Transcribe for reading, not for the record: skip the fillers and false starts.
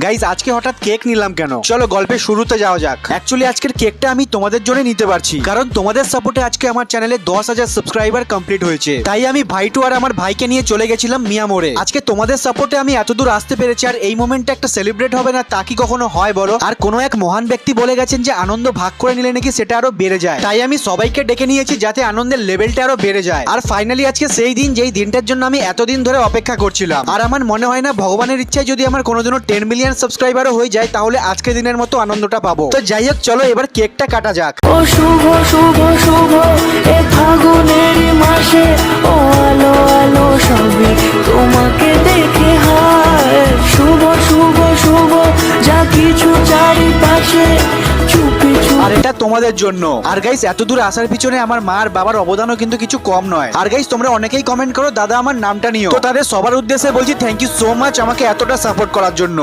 Guys আজকে হঠাৎ cake নিলাম কেন? চলো গল্পের শুরুতে যাওয়া যাক। অ্যাকচুয়ালি আজকের কেকটা আমি তোমাদের জন্য নিতে পারছি, কারণ তোমাদের সাপোর্টে আজকে আমার চ্যানেলে 10,000 সাবস্ক্রাইবার কমপ্লিট হয়েছে। তাই আমি ভাইটু আর আমার ভাইকে নিয়ে চলে গেছিলাম মিয়ামোড়ে। আজকে তোমাদের সাপোর্টে আমি এতদূর আসতে পেরেছি, আর এই মোমেন্টটা একটা সেলিব্রেট হবে না তা কি কখনো হয় বলো? আর কোনো এক মহান ব্যক্তি বলে গেছেন যে আনন্দ ভাগ করে নিলে নাকি সেটা আরো বেড়ে যায়। তাই আমি সবাইকে ডেকে নিয়েছি যাতে আনন্দের লেভেলটা আরো বেড়ে যায়। আর ফাইনালি আজকে সেই দিন, যেই দিনটার জন্য আমি এতদিন ধরে অপেক্ষা করছিলাম। আর আমার মনে হয় না ভগবানের ইচ্ছায় যদি আমার কোনোদিনও 10 মিলিয়ন সাবস্ক্রাইবারও হয়ে যায় তাহলে আজকের দিনের মতো আনন্দটা পাবো। তো যাই হোক, চলো এবার কেকটা কাটা যাক। ও শুভ শুভ শুভ এ ফাগুনের মাসে, ও আলো আলো সবে তোমাকে দেখে হায়। শুভ শুভ শুভ যা কিছু চারিপাশে চুপি আর চুপি। এটা তোমাদের জন্য। আর গাইস এত দূর আসার পিছনে আমার মা আর বাবার অবদানও কিন্তু কিছু কম নয়। আর গাইস তোমরা অনেকেই কমেন্ট করো দাদা আমার নামটা নিও, তো তাদের সবার উদ্দেশ্যে বলছি থ্যাংক ইউ সো মাচ আমাকে এতটা সাপোর্ট করার জন্য।